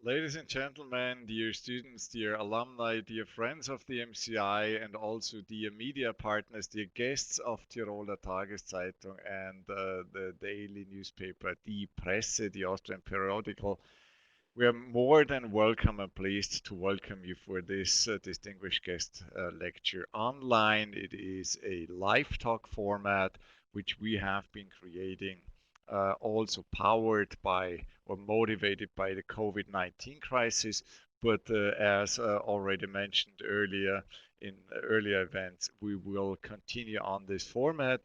Ladies and gentlemen, dear students, dear alumni, dear friends of the MCI, and also dear media partners, dear guests of Tiroler Tageszeitung and the daily newspaper Die Presse, the Austrian periodical, we are more than welcome and pleased to welcome you for this distinguished guest lecture online. It is a live talk format which we have been creating, also powered by or motivated by the COVID-19 crisis. But as already mentioned earlier in earlier events, we will continue on this format,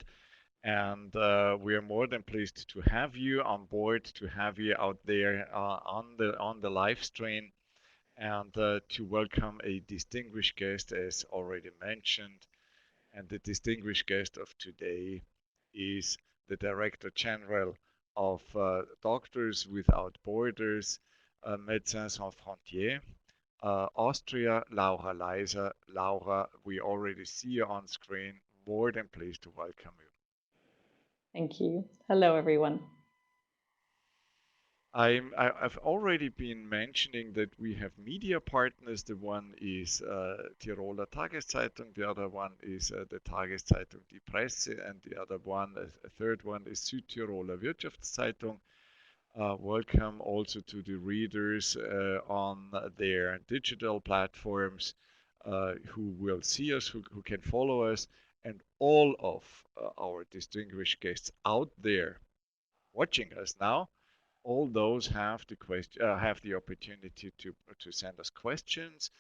and we are more than pleased to have you on board, to have you out there on the live stream, and to welcome a distinguished guest, as already mentioned. And the distinguished guest of today is the Director General of Doctors Without Borders, Médecins Sans Frontières, Austria, Laura Leyser. Laura, we already see you on screen. More than pleased to welcome you. Thank you. Hello, everyone. I've already been mentioning that we have media partners. The one is Tiroler Tageszeitung, the other one is the Tageszeitung Die Presse, and the other one, a third one, is Südtiroler Wirtschaftszeitung. Welcome also to the readers on their digital platforms who will see us, who can follow us, and all of our distinguished guests out there watching us now. All those have the opportunity to send us questions.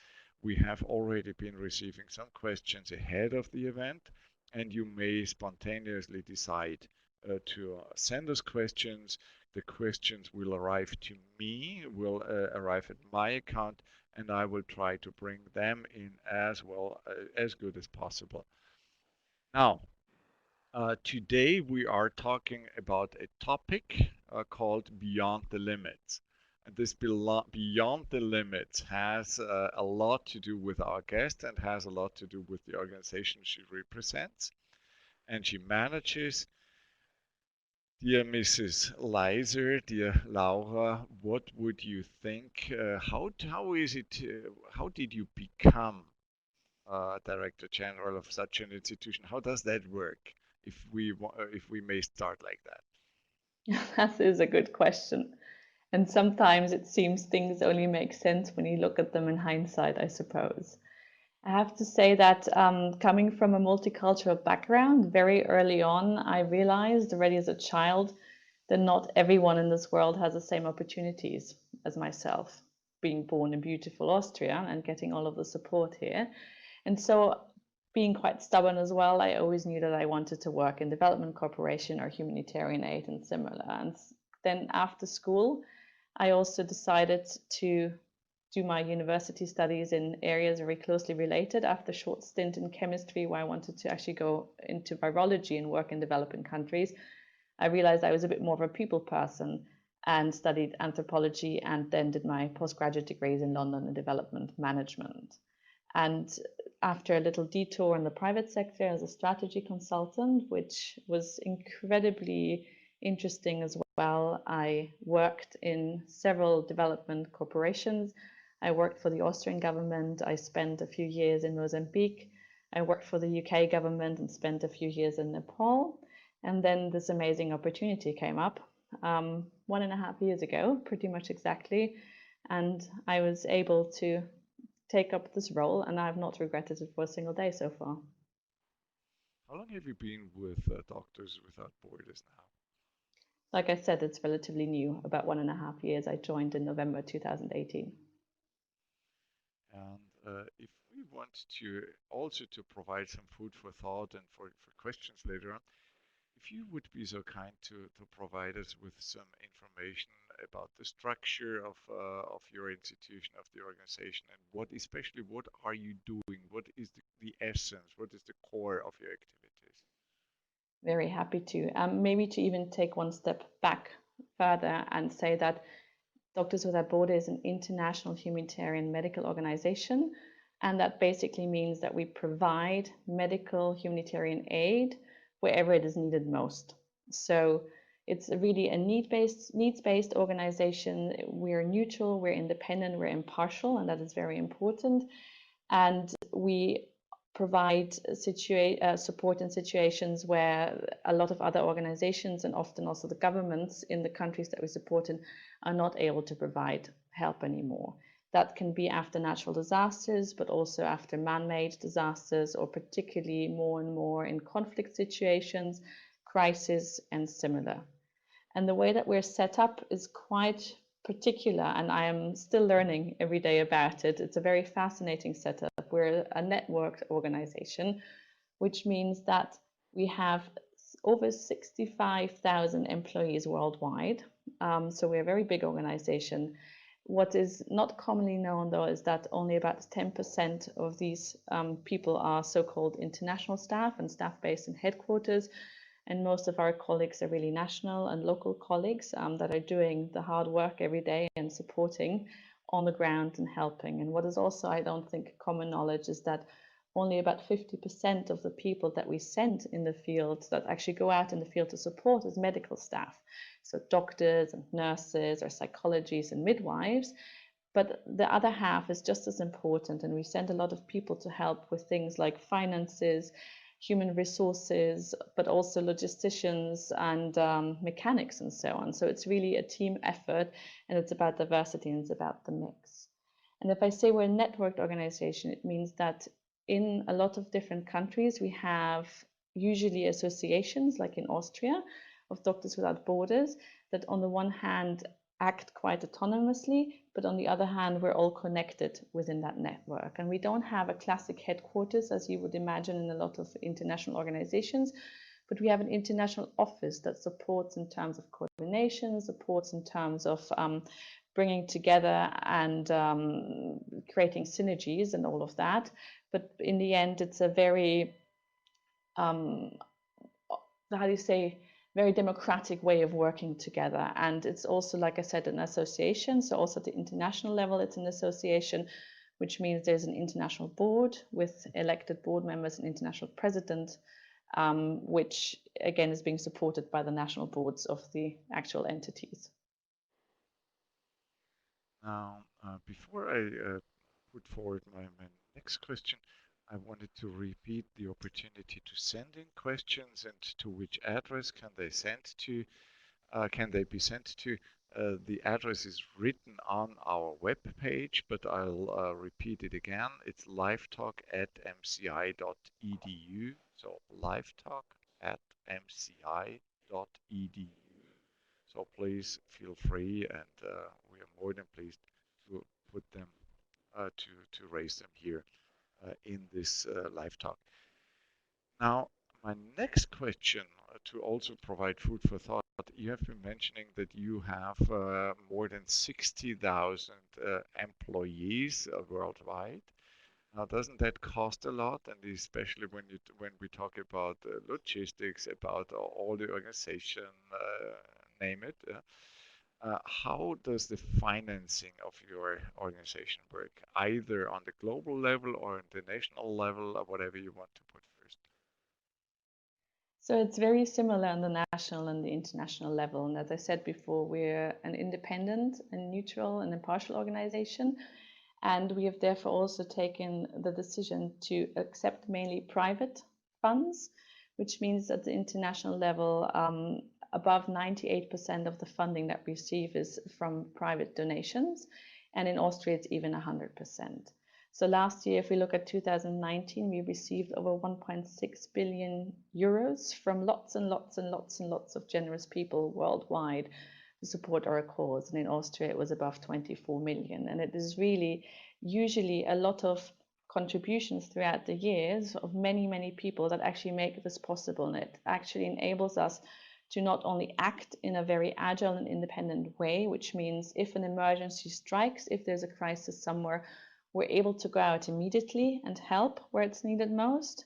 We have already been receiving some questions ahead of the event, and you may spontaneously decide to send us questions. The questions will arrive to me, will arrive at my account, and I will try to bring them in as well as good as possible. Now, today we are talking about a topic called Beyond the Limits. And this Beyond the Limits has a lot to do with our guest and has a lot to do with the organization she represents and she manages. Dear Mrs. Leyser, dear Laura, what would you think? How is it? How did you become Director General of such an institution? How does that work? If we may start like that. That is a good question. And sometimes it seems things only make sense when you look at them in hindsight, I suppose. I have to say that coming from a multicultural background, very early on, I realized already as a child that not everyone in this world has the same opportunities as myself, being born in beautiful Austria and getting all of the support here. And so being quite stubborn as well, I always knew that I wanted to work in development cooperation or humanitarian aid and similar. And then after school, I also decided to do my university studies in areas very closely related after a short stint in chemistry where I wanted to actually go into virology and work in developing countries. I realized I was a bit more of a people person and studied anthropology and then did my postgraduate degrees in London in development management. And after a little detour in the private sector as a strategy consultant, which was incredibly interesting as well, I worked in several development corporations. I worked for the Austrian government. I spent a few years in Mozambique. I worked for the UK government and spent a few years in Nepal. And then this amazing opportunity came up 1.5 years ago, pretty much exactly. And I was able to take up this role, and I've not regretted it for a single day so far. How long have you been with Doctors Without Borders now? Like I said, it's relatively new, about 1.5 years. I joined in November 2018. And if we want to also to provide some food for thought and for questions later on, if you would be so kind to provide us with some information about the structure of your institution, of the organization, and especially what are you doing? What is the essence? What is the core of your activities? Very happy to. Maybe to even take one step back further and say that Doctors Without Borders is an international humanitarian medical organization, and that basically means that we provide medical humanitarian aid wherever it is needed most. So It's really a needs-based organization. We're neutral, we're independent, we're impartial, and that is very important. And we provide support in situations where a lot of other organizations and often also the governments in the countries that we support in are not able to provide help anymore. That can be after natural disasters, but also after man-made disasters, or particularly more and more in conflict situations, crisis, and similar. And the way that we're set up is quite particular, and I am still learning every day about it. It's a very fascinating setup. We're a networked organization, which means that we have over 65,000 employees worldwide. So we're a very big organization. What is not commonly known, though, is that only about 10% of these people are so-called international staff and staff based in headquarters. And most of our colleagues are really national and local colleagues that are doing the hard work every day and supporting on the ground and helping. And what is also, I don't think, common knowledge is that only about 50% of the people that we send in the field that actually go out in the field to support is medical staff. So doctors and nurses or psychologists and midwives. But the other half is just as important. And we send a lot of people to help with things like finances, human resources, but also logisticians and mechanics and so on. So it's really a team effort, and it's about diversity and it's about the mix. And if I say we're a networked organization, it means that in a lot of different countries, we have usually associations, like in Austria, of Doctors Without Borders, that on the one hand act quite autonomously, but on the other hand, we're all connected within that network. And we don't have a classic headquarters, as you would imagine in a lot of international organizations, but we have an international office that supports in terms of coordination, supports in terms of bringing together and creating synergies and all of that. But in the end, it's a very, how do you say, very democratic way of working together. And it's also, like I said, an association. So also at the international level, it's an association, which means there's an international board with elected board members and international president, which again is being supported by the national boards of the actual entities. Now, before I put forward my next question, I wanted to repeat the opportunity to send in questions and to which address can they send to? Can they be sent to? The address is written on our web page, but I'll repeat it again. It's livetalk@mci.edu. So livetalk@mci.edu. So please feel free, and we are more than pleased to put them to raise them here in this live talk. Now, my next question to also provide food for thought, you have been mentioning that you have more than 60,000 employees worldwide. Now, doesn't that cost a lot? And especially when we talk about logistics, about all the organization, name it. How does the financing of your organization work, either on the global level or on the national level, or whatever you want to put first? So it's very similar on the national and the international level. And as I said before, we're an independent and neutral and impartial organization. And we have therefore also taken the decision to accept mainly private funds, which means at the international level, above 98% of the funding that we receive is from private donations. And in Austria, it's even 100%. So last year, if we look at 2019, we received over 1.6 billion euros from lots and lots and lots and lots of generous people worldwide to support our cause. And in Austria, it was above 24 million. And it is really usually a lot of contributions throughout the years of many, many people that actually make this possible. And it actually enables us to not only act in a very agile and independent way, which means if an emergency strikes, if there's a crisis somewhere, we're able to go out immediately and help where it's needed most.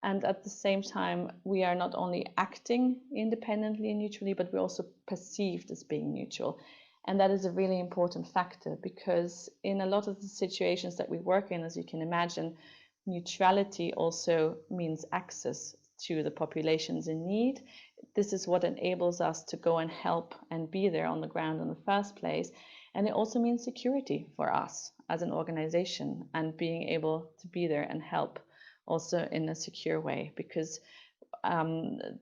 And at the same time, we are not only acting independently and neutrally, but we're also perceived as being neutral. And that is a really important factor, because in a lot of the situations that we work in, as you can imagine, neutrality also means access to the populations in need. this is what enables us to go and help and be there on the ground in the first place. And it also means security for us as an organization, and being able to be there and help also in a secure way, because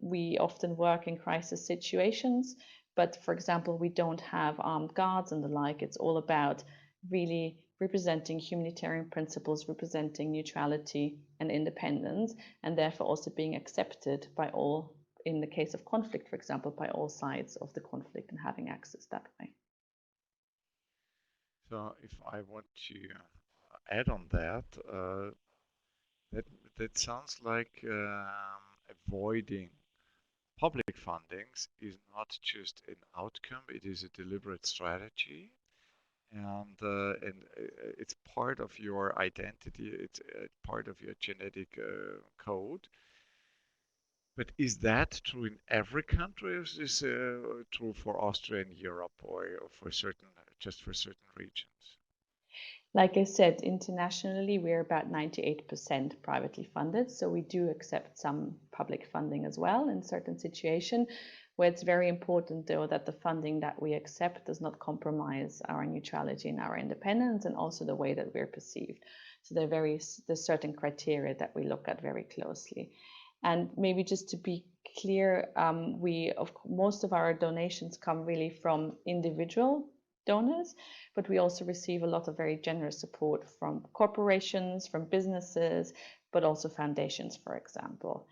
we often work in crisis situations, but for example, we don't have armed guards and the like. It's all about really representing humanitarian principles, representing neutrality and independence, and therefore also being accepted by all, in the case of conflict, for example, by all sides of the conflict, and having access that way. So if I want to add on that, that that sounds like avoiding public fundings is not just an outcome; it is a deliberate strategy, and it's part of your identity. It's part of your genetic code. But is that true in every country, or is this true for Austria and Europe, or for certain, just for certain regions? Like I said, internationally, we're about 98% privately funded. So we do accept some public funding as well in certain situations, where it's very important, though, that the funding that we accept does not compromise our neutrality and our independence, and also the way that we're perceived. So there's certain criteria that we look at very closely. And maybe just to be clear, most of our donations come really from individual donors, but we also receive a lot of very generous support from corporations, from businesses, but also foundations, for example.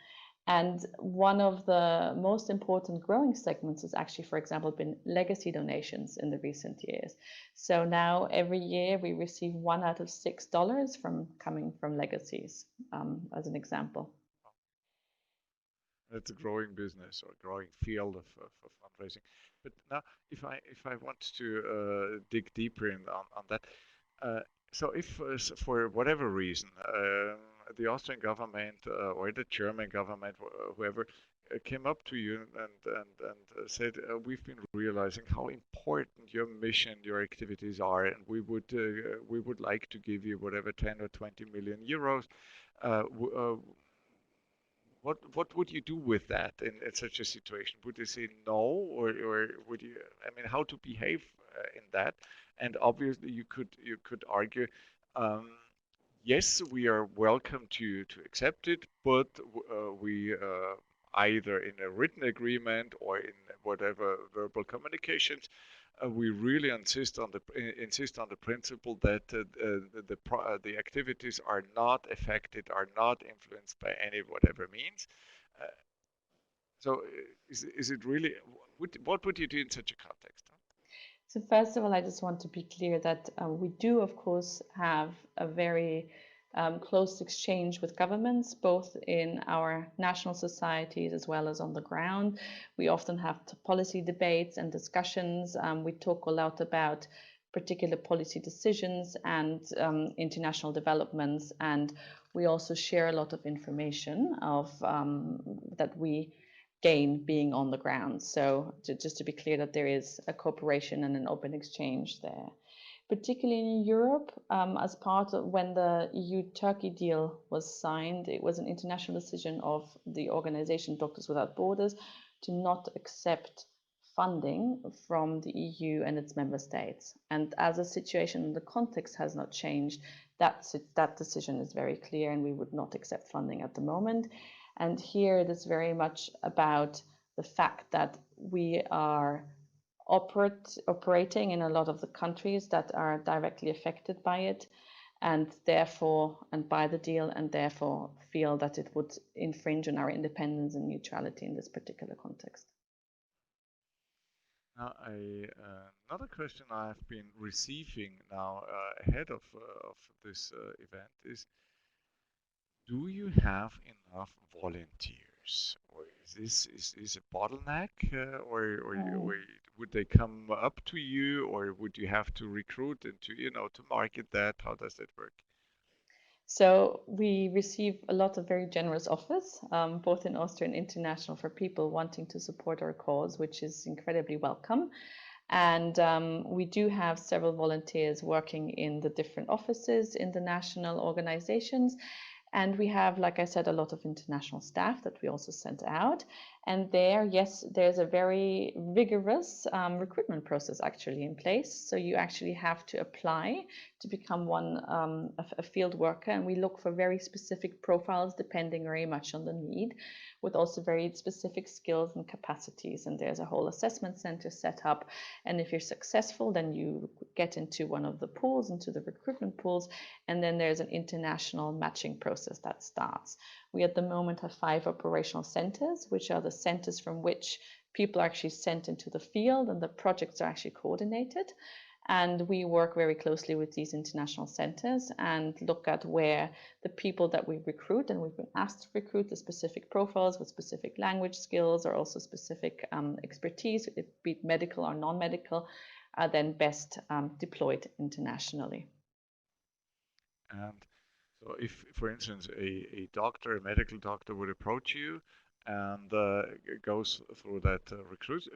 And one of the most important growing segments has actually, for example, been legacy donations in the recent years. So now every year we receive $1 out of $6 coming from legacies, as an example. It's a growing business or growing field of fundraising. But now, if I want to dig deeper on that, so if for whatever reason the Austrian government or the German government, whoever, came up to you and said, we've been realizing how important your mission, your activities are, and we would like to give you whatever 10 or 20 million euros. What would you do with that in such a situation? Would you say no, or would you? I mean, how to behave in that? And obviously, you could argue, um, yes, we are welcome to accept it, but we either in a written agreement or in whatever verbal communications, we really insist on the principle that the activities are not affected, are not influenced by any whatever means. Uh, so, is it really? What would you do in such a context? So first of all, I just want to be clear that we do, of course, have a very close exchange with governments, both in our national societies as well as on the ground. We often have policy debates and discussions. We talk a lot about particular policy decisions and international developments, and we also share a lot of information that we gain being on the ground. So just to be clear that there is a cooperation and an open exchange there. Particularly in Europe, as part of when the EU-Turkey deal was signed, it was an international decision of the organization Doctors Without Borders to not accept funding from the EU and its member states. And as the situation and the context has not changed, that decision is very clear, and we would not accept funding at the moment. And here it is very much about the fact that we are operating in a lot of the countries that are directly affected by it, and by the deal, and therefore feel that it would infringe on our independence and neutrality in this particular context. Now, another question I've been receiving now ahead of this event is, do you have enough volunteers, or is this a bottleneck, or would they come up to you, or would you have to recruit and to market that? How does that work? So we receive a lot of very generous offers, both in Austria and international, for people wanting to support our cause, which is incredibly welcome. And we do have several volunteers working in the different offices in the national organizations. And we have, like I said, a lot of international staff that we also sent out. And there, yes, there's a very rigorous recruitment process actually in place. So you actually have to apply to become a field worker, and we look for very specific profiles depending very much on the need, with also very specific skills and capacities. And there's a whole assessment center set up. And if you're successful, then you get into one of the pools, into the recruitment pools, and then there's an international matching process that starts. We at the moment have 5 operational centers, which are the centers from which people are actually sent into the field and the projects are actually coordinated. And we work very closely with these international centers and look at where the people that we recruit, and we've been asked to recruit the specific profiles with specific language skills or also specific expertise, be it medical or non-medical, are then best deployed internationally. And so if, for instance, a doctor, a medical doctor would approach you and goes through that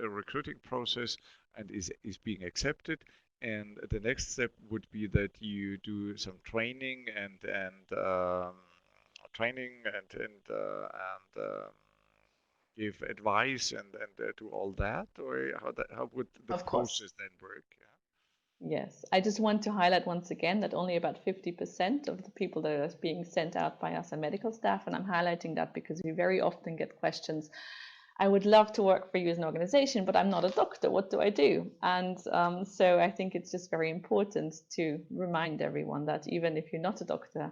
recruiting process and is being accepted, and the next step would be that you do some training and training and give advice and do all that, or how would the Of course. process then work? Yeah? Yes, I just want to highlight once again that only about 50% of the people that are being sent out by us are medical staff, and I'm highlighting that because we very often get questions. I would love to work for you as an organization, but I'm not a doctor. What do I do? And so I think it's just very important to remind everyone that even if you're not a doctor,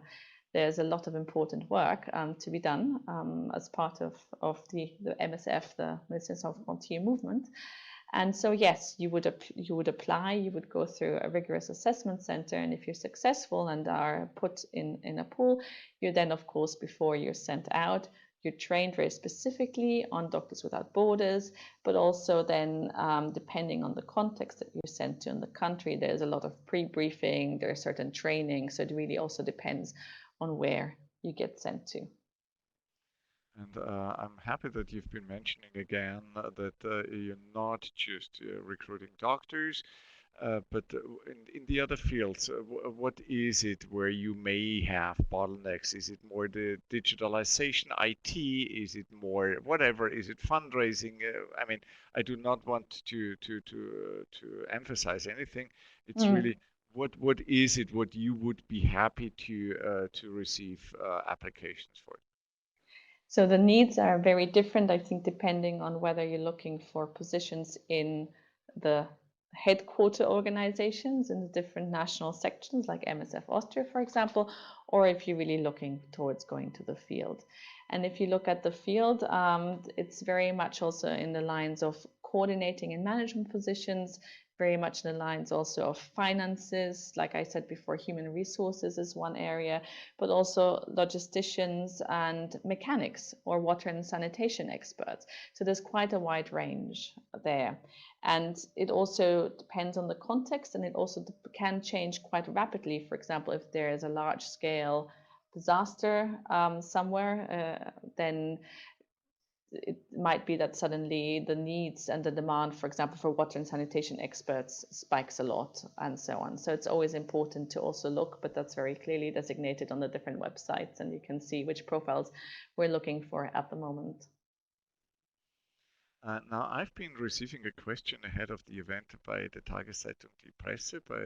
there's a lot of important work to be done as part of the MSF, the Medicine Sans Frontières movement. And so, yes, you would apply, you would go through a rigorous assessment center, and if you're successful and are put in a pool, you're then, of course, before you're sent out, you're trained very specifically on Doctors Without Borders, but also then, depending on the context that you're sent to in the country, there's a lot of pre-briefing, there's certain training, so it really also depends on where you get sent to. And I'm happy that you've been mentioning again that you're not just recruiting doctors, but in the other fields, what is it where you may have bottlenecks? Is it more the digitalization, IT? Is it more whatever? Is it fundraising? I mean, I do not want to emphasize anything. It's really what is it what you would be happy to receive applications for? So the needs are very different, I think, depending on whether you're looking for positions in the headquarter organizations in the different national sections like MSF Austria, for example, or if you're really looking towards going to the field. And if you look at the field, it's very much also in the lines of coordinating and management positions, very much in the lines also of finances. Like I said before, human resources is one area, but also logisticians and mechanics or water and sanitation experts. So there's quite a wide range there. And it also depends on the context, and it also can change quite rapidly. For example, if there is a large scale disaster somewhere, then it might be that suddenly the needs and the demand, for example, for water and sanitation experts spikes a lot and so on. So it's always important to also look, but that's very clearly designated on the different websites, and you can see which profiles we're looking for at the moment. Now, I've been receiving a question ahead of the event by the Tageszeitung Die Presse, by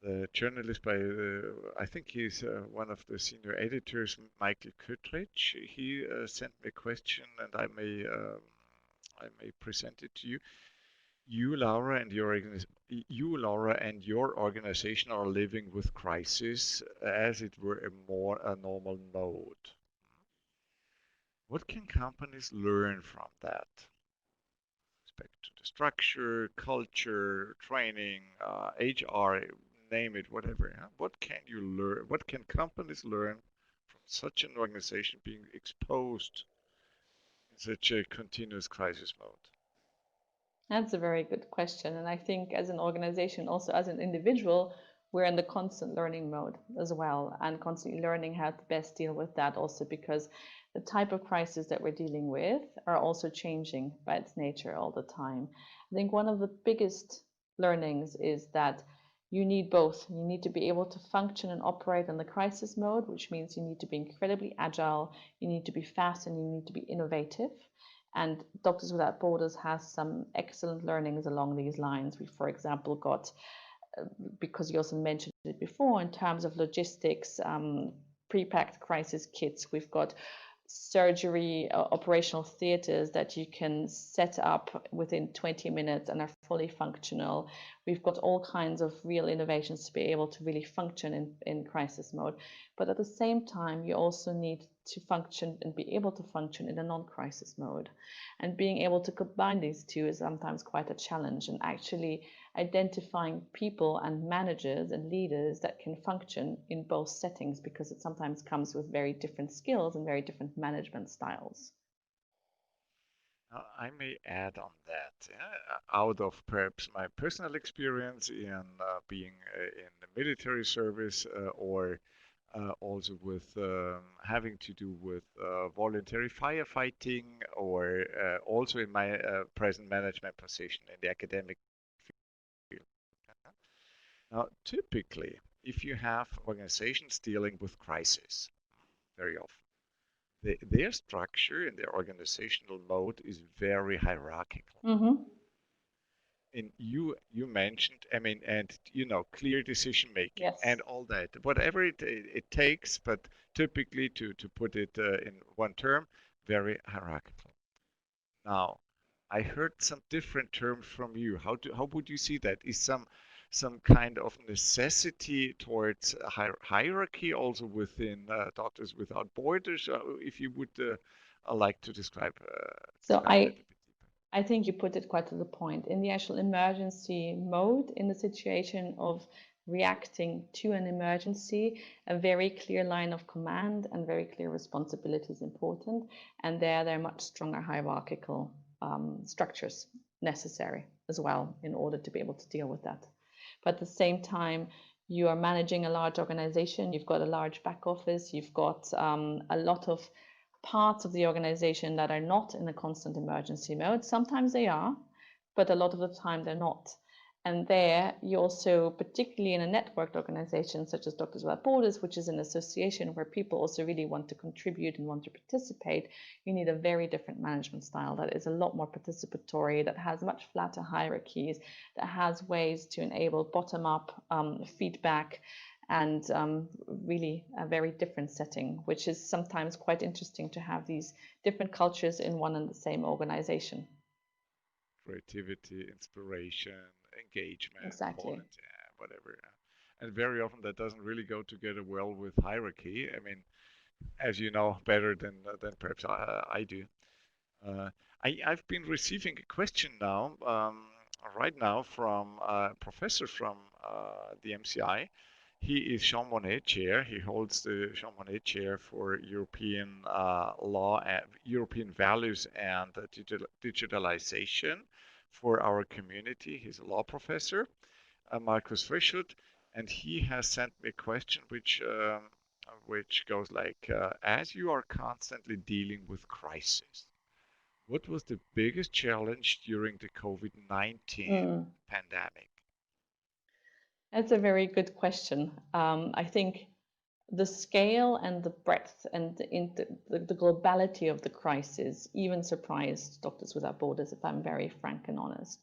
the journalist, by I think he's one of the senior editors, Michael Köttrich. He sent me a question, and I may present it to you. You, Laura, and your organization are living with crisis as it were a normal mode. What can companies learn from that? Respect to the structure, culture, training, HR, name it, whatever. Yeah? What can you learn? What can companies learn from such an organization being exposed in such a continuous crisis mode? That's a very good question. And I think as an organization, also as an individual, we're in the constant learning mode as well, and constantly learning how to best deal with that also, because the type of crisis that we're dealing with are also changing by its nature all the time. I think one of the biggest learnings is that you need both. You need to be able to function and operate in the crisis mode, which means you need to be incredibly agile, you need to be fast, and you need to be innovative. And Doctors Without Borders has some excellent learnings along these lines. We, for example, got, because you also mentioned it before, in terms of logistics, pre-packed crisis kits. We've got surgery operational theaters that you can set up within 20 minutes and are fully functional. We've got all kinds of real innovations to be able to really function in crisis mode. But at the same time, you also need to function and be able to function in a non-crisis mode. And being able to combine these two is sometimes quite a challenge, and actually identifying people and managers and leaders that can function in both settings, because it sometimes comes with very different skills and very different management styles. I may add on that, out of perhaps my personal experience in being in the military service or also with having to do with voluntary firefighting, or also in my present management position in the academic field. Now, typically, if you have organizations dealing with crisis, very often, their structure and their organizational mode is very hierarchical. Mm-hmm. And you mentioned, I mean, and clear decision making Yes. and all that, whatever it takes, but typically to put it in one term, very hierarchical. Now, I heard some different terms from you. How would you see that? Is some kind of necessity towards hierarchy also within Doctors Without Borders? If you would like to describe, So describe that a bit deeper. I think you put it quite to the point. In the actual emergency mode, in the situation of reacting to an emergency, a very clear line of command and very clear responsibility is important. And there are much stronger hierarchical structures necessary as well in order to be able to deal with that. But at the same time, you are managing a large organization, you've got a large back office, you've got a lot of parts of the organization that are not in a constant emergency mode. Sometimes they are, but a lot of the time they're not. And there, you also, particularly in a networked organization such as Doctors Without Borders, which is an association where people also really want to contribute and want to participate, you need a very different management style that is a lot more participatory, that has much flatter hierarchies, that has ways to enable bottom-up feedback, and really a very different setting, which is sometimes quite interesting to have these different cultures in one and the same organization. Creativity, inspiration, engagement, Exactly. quality, whatever. And very often that doesn't really go together well with hierarchy. I mean, as you know better than perhaps I do. I've been receiving a question now, right now, from a professor from the MCI. He is Jean Monnet Chair. He holds the Jean Monnet Chair for European law and European values and digitalization for our community. He's a law professor, Markus Frischut, and he has sent me a question which goes like, as you are constantly dealing with crisis, what was the biggest challenge during the COVID-19 pandemic? That's a very good question. I think the scale and the breadth and the globality of the crisis even surprised Doctors Without Borders, if I'm very frank and honest.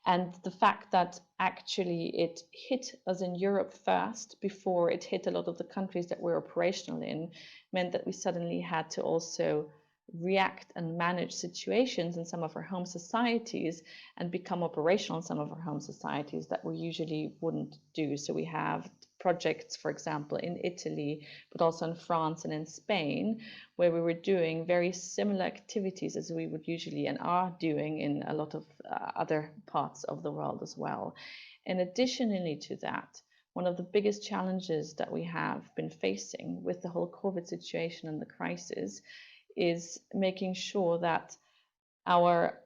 And the fact that actually it hit us in Europe first before it hit a lot of the countries that we're operational in meant that we suddenly had to also react and manage situations in some of our home societies and become operational in some of our home societies that we usually wouldn't do. So we have projects, for example, in Italy, but also in France and in Spain, where we were doing very similar activities as we would usually and are doing in a lot of other parts of the world as well. And additionally to that, one of the biggest challenges that we have been facing with the whole COVID situation and the crisis is making sure that our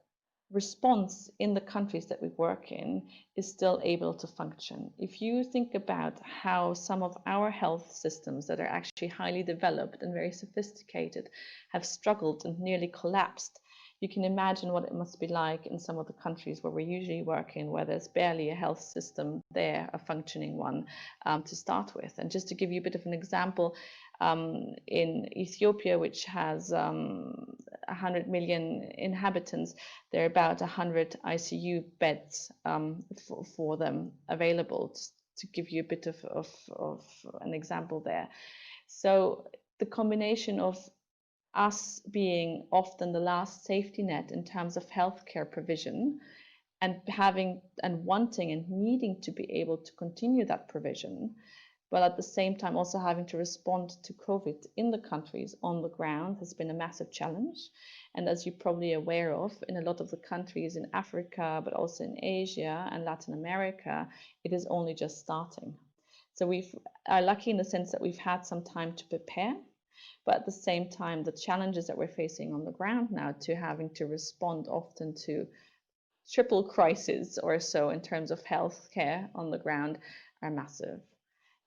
response in the countries that we work in is still able to function. If you think about how some of our health systems that are actually highly developed and very sophisticated have struggled and nearly collapsed, You can imagine what it must be like in some of the countries where we usually work in, where there's barely a health system there, a functioning one, to start with. And just to give you a bit of an example, in Ethiopia, which has 100 million inhabitants, there are about 100 ICU beds for them available, to give you a bit of an example there. So the combination of us being often the last safety net in terms of healthcare provision, and having and wanting and needing to be able to continue that provision, but at the same time also having to respond to COVID in the countries on the ground, has been a massive challenge. And as you're probably aware of, in a lot of the countries in Africa, but also in Asia and Latin America, it is only just starting. So we are lucky in the sense that we've had some time to prepare, but at the same time, the challenges that we're facing on the ground now, to having to respond often to triple crisis or so in terms of healthcare on the ground, are massive.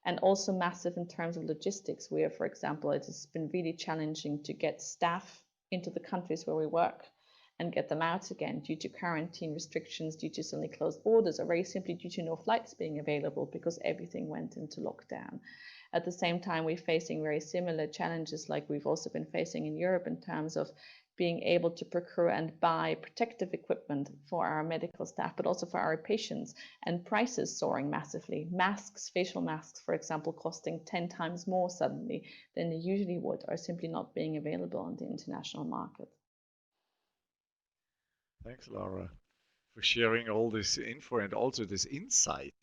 And also massive in terms of logistics, where, for example, it has been really challenging to get staff into the countries where we work and get them out again due to quarantine restrictions, due to suddenly closed borders, or very simply due to no flights being available because everything went into lockdown. At the same time, we're facing very similar challenges like we've also been facing in Europe in terms of being able to procure and buy protective equipment for our medical staff, but also for our patients, and prices soaring massively. Masks, facial masks, for example, costing 10 times more suddenly than they usually would, are simply not being available on the international market. Thanks, Laura, for sharing all this info and also this insight.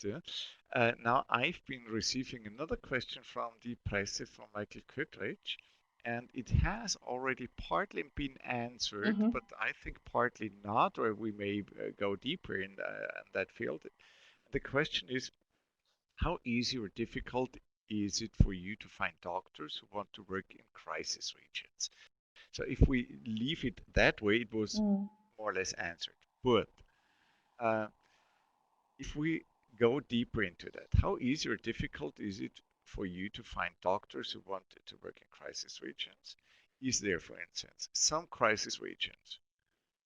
Now, I've been receiving another question from the press from Michael Köttrich, and it has already partly been answered, but I think partly not, or we may go deeper in that field. The question is, how easy or difficult is it for you to find doctors who want to work in crisis regions? So if we leave it that way, it was more or less answered. But if we go deeper into that, how easy or difficult is it for you to find doctors who want to work in crisis regions? Is there, for instance, some crisis regions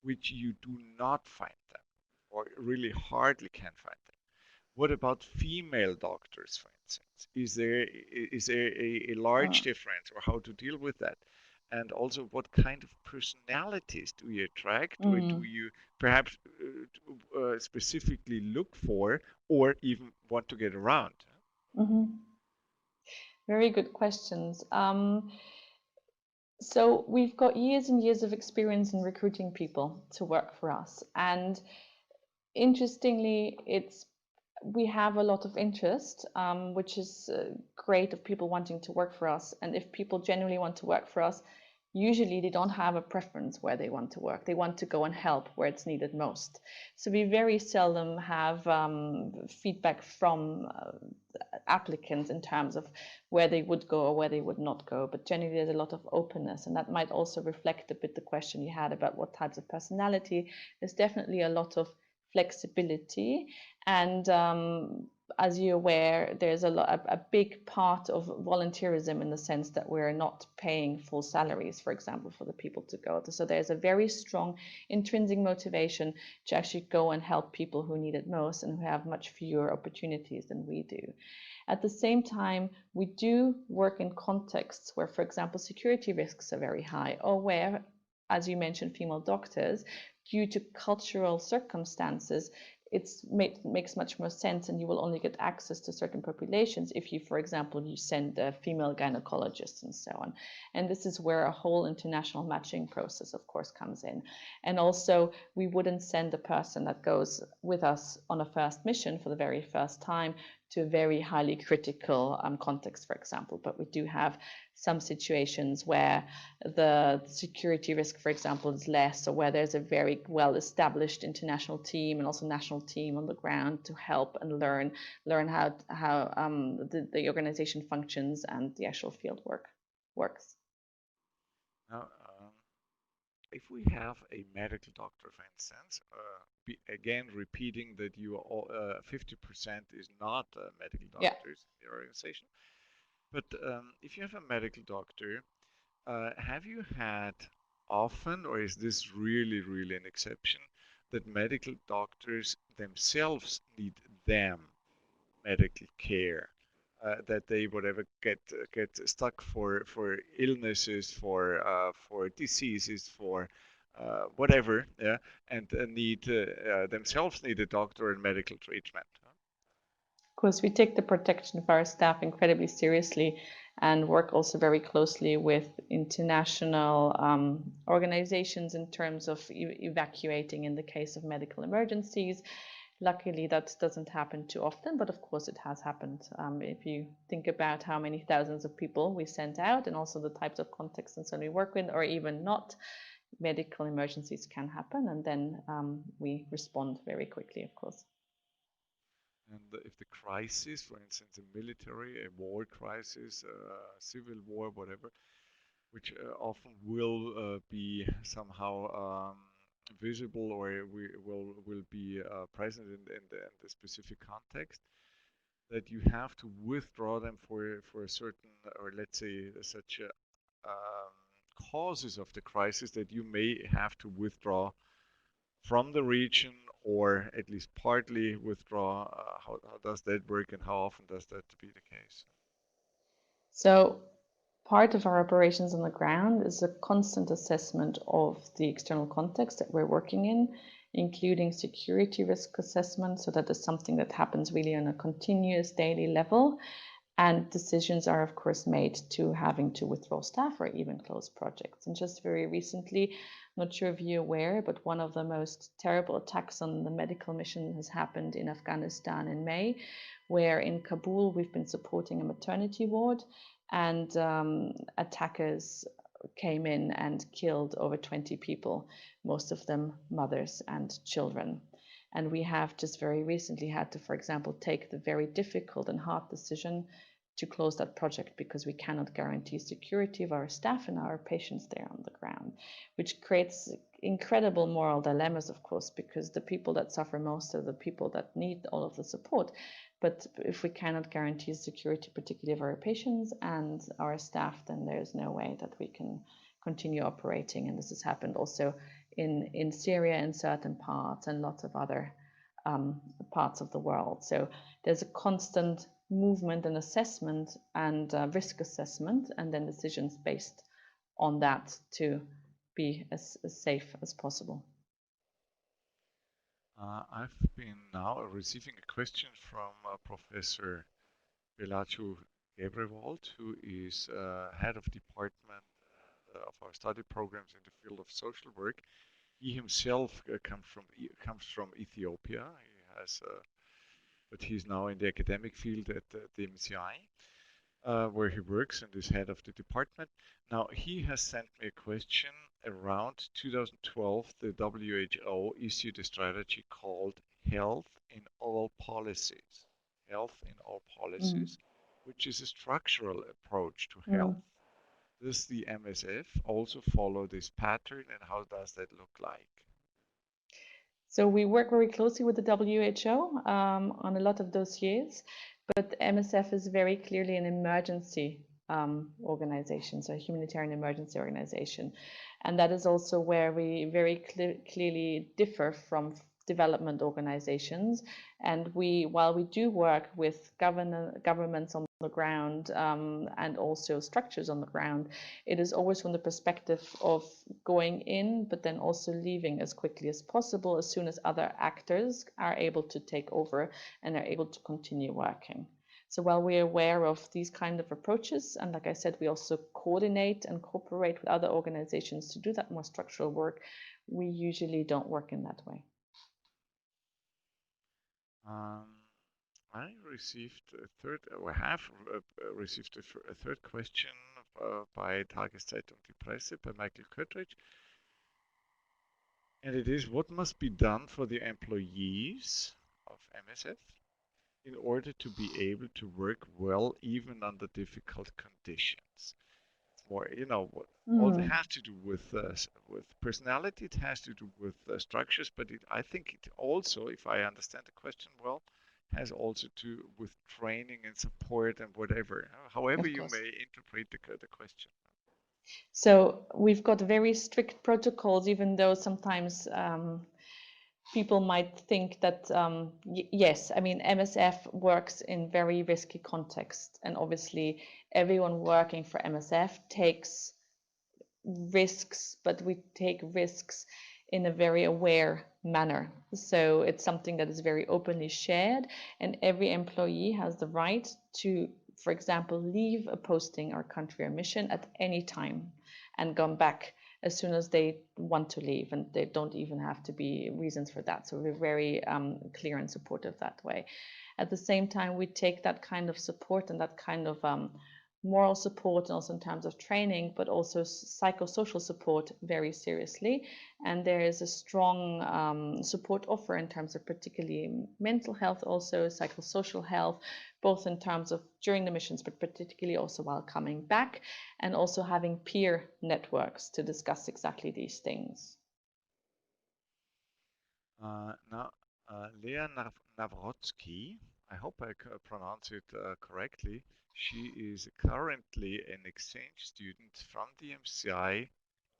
which you do not find them, or really hardly can find them? What about female doctors, for instance? Is there a large difference, or how to deal with that? And also, what kind of personalities do you attract, or do you perhaps specifically look for, or even want to get around? Very good questions. So we've got years and years of experience in recruiting people to work for us, and interestingly, we have a lot of interest, which is great, of people wanting to work for us. And if people genuinely want to work for us, usually they don't have a preference where they want to work. They want to go and help where it's needed most. So we very seldom have feedback from applicants in terms of where they would go or where they would not go. But generally, there's a lot of openness, and that might also reflect a bit the question you had about what types of personality. There's definitely a lot of flexibility, and as you're aware, there's a big part of volunteerism, in the sense that we're not paying full salaries, for example, for the people to go. So there's a very strong intrinsic motivation to actually go and help people who need it most and who have much fewer opportunities than we do. At the same time, we do work in contexts where, for example, security risks are very high, or where, as you mentioned, female doctors, due to cultural circumstances, it makes much more sense, and you will only get access to certain populations if you, for example, you send a female gynecologist and so on. And this is where a whole international matching process, of course, comes in. And also, we wouldn't send a person that goes with us on a first mission for the very first time to a very highly critical context, for example. But we do have some situations where the security risk, for example, is less, or where there's a very well-established international team and also national team on the ground to help and learn how the organization functions and the actual field works. Now, if we have a medical doctor, for instance, again repeating that 50% is not medical doctors in the organization, but if you have a medical doctor, have you had often, or is this really, really an exception, that medical doctors themselves need them medical care, that they whatever get stuck for illnesses, for diseases, for whatever, yeah, and need themselves need a doctor and medical treatment. Of course, we take the protection of our staff incredibly seriously and work also very closely with international organizations in terms of evacuating in the case of medical emergencies. Luckily, that doesn't happen too often, but of course it has happened. If you think about how many thousands of people we sent out and also the types of contexts and so we work with, or even not, medical emergencies can happen, and then we respond very quickly, of course. And if the crisis, for instance, a military, a war crisis, a civil war, whatever, which often will be somehow visible or will be present in the specific context, that you have to withdraw them for a certain, or let's say such causes of the crisis, that you may have to withdraw from the region, or at least partly withdraw. How does that work, and how often does that be the case? So part of our operations on the ground is a constant assessment of the external context that we're working in, including security risk assessment, so that is something that happens really on a continuous daily level. And decisions are, of course, made to having to withdraw staff or even close projects. And just very recently, I'm not sure if you're aware, but one of the most terrible attacks on the medical mission has happened in Afghanistan in May, where in Kabul we've been supporting a maternity ward, and attackers came in and killed over 20 people, most of them mothers and children. And we have just very recently had to, for example, take the very difficult and hard decision to close that project because we cannot guarantee security of our staff and our patients there on the ground, which creates incredible moral dilemmas, of course, because the people that suffer most are the people that need all of the support. But if we cannot guarantee security, particularly of our patients and our staff, then there's no way that we can continue operating. And this has happened also in Syria in certain parts and lots of other parts of the world. So there's a constant movement and assessment and risk assessment, and then decisions based on that to be as safe as possible. I've been now receiving a question from Professor Belachu Gabriewald, who is head of department of our study programs in the field of social work. He himself comes from Ethiopia. He has, but he's now in the academic field at the MCI, where he works and is head of the department. Now, he has sent me a question. Around 2012, the WHO issued a strategy called Health in All Policies. Health in All Policies, which is a structural approach to health. Does the MSF also follow this pattern, and how does that look like? So we work very closely with the WHO on a lot of dossiers, but MSF is very clearly an emergency organization, so a humanitarian emergency organization. And that is also where we very clearly differ from development organizations. And while we do work with governments on the ground and also structures on the ground, it is always from the perspective of going in, but then also leaving as quickly as possible as soon as other actors are able to take over and are able to continue working. So while we're aware of these kind of approaches, and like I said, we also coordinate and cooperate with other organizations to do that more structural work, we usually don't work in that way. I received a third, or have received a third question by Tageszeitung Die Presse, by Michael Köttrich. And it is, what must be done for the employees of MSF in order to be able to work well even under difficult conditions? More, all it has to do with personality, it has to do with structures, but I think it also, if I understand the question well, has also to do with training and support and whatever, however you may interpret the question. So we've got very strict protocols, even though sometimes people might think that, yes, I mean, MSF works in very risky context. And obviously, everyone working for MSF takes risks, but we take risks in a very aware manner. So it's something that is very openly shared, and every employee has the right to, for example, leave a posting or country or mission at any time and come back as soon as they want to leave, and they don't even have to be reasons for that. So we're very clear and supportive that way. At the same time, we take that kind of support and that kind of moral support, and also in terms of training, but also psychosocial support very seriously. And there is a strong support offer in terms of particularly mental health, also psychosocial health, both in terms of during the missions, but particularly also while coming back, and also having peer networks to discuss exactly these things. Now, Lea Navrotsky, I hope I pronounce it correctly. She is currently an exchange student from the MCI.